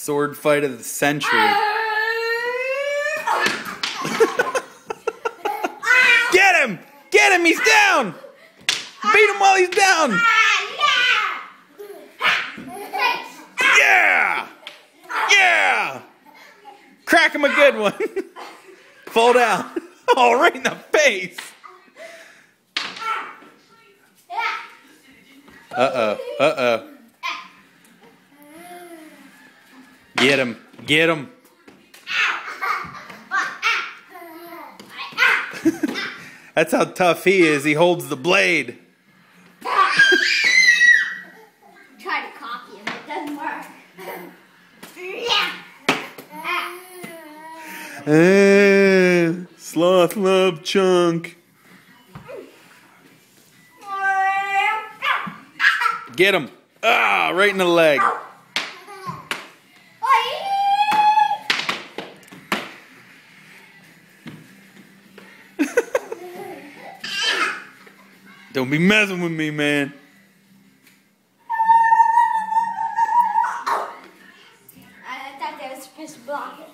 Sword fight of the century. Get him! Get him! He's down! Beat him while he's down! Yeah! Yeah! Crack him a good one. Fall down. Oh, right in the face. Uh-oh. Uh-oh. Get him. Get him. That's how tough he is. He holds the blade. Try to copy him. It doesn't work. Sloth love chunk. Get him. Ah, right in the leg. Don't be messing with me, man. I thought they were supposed to block it.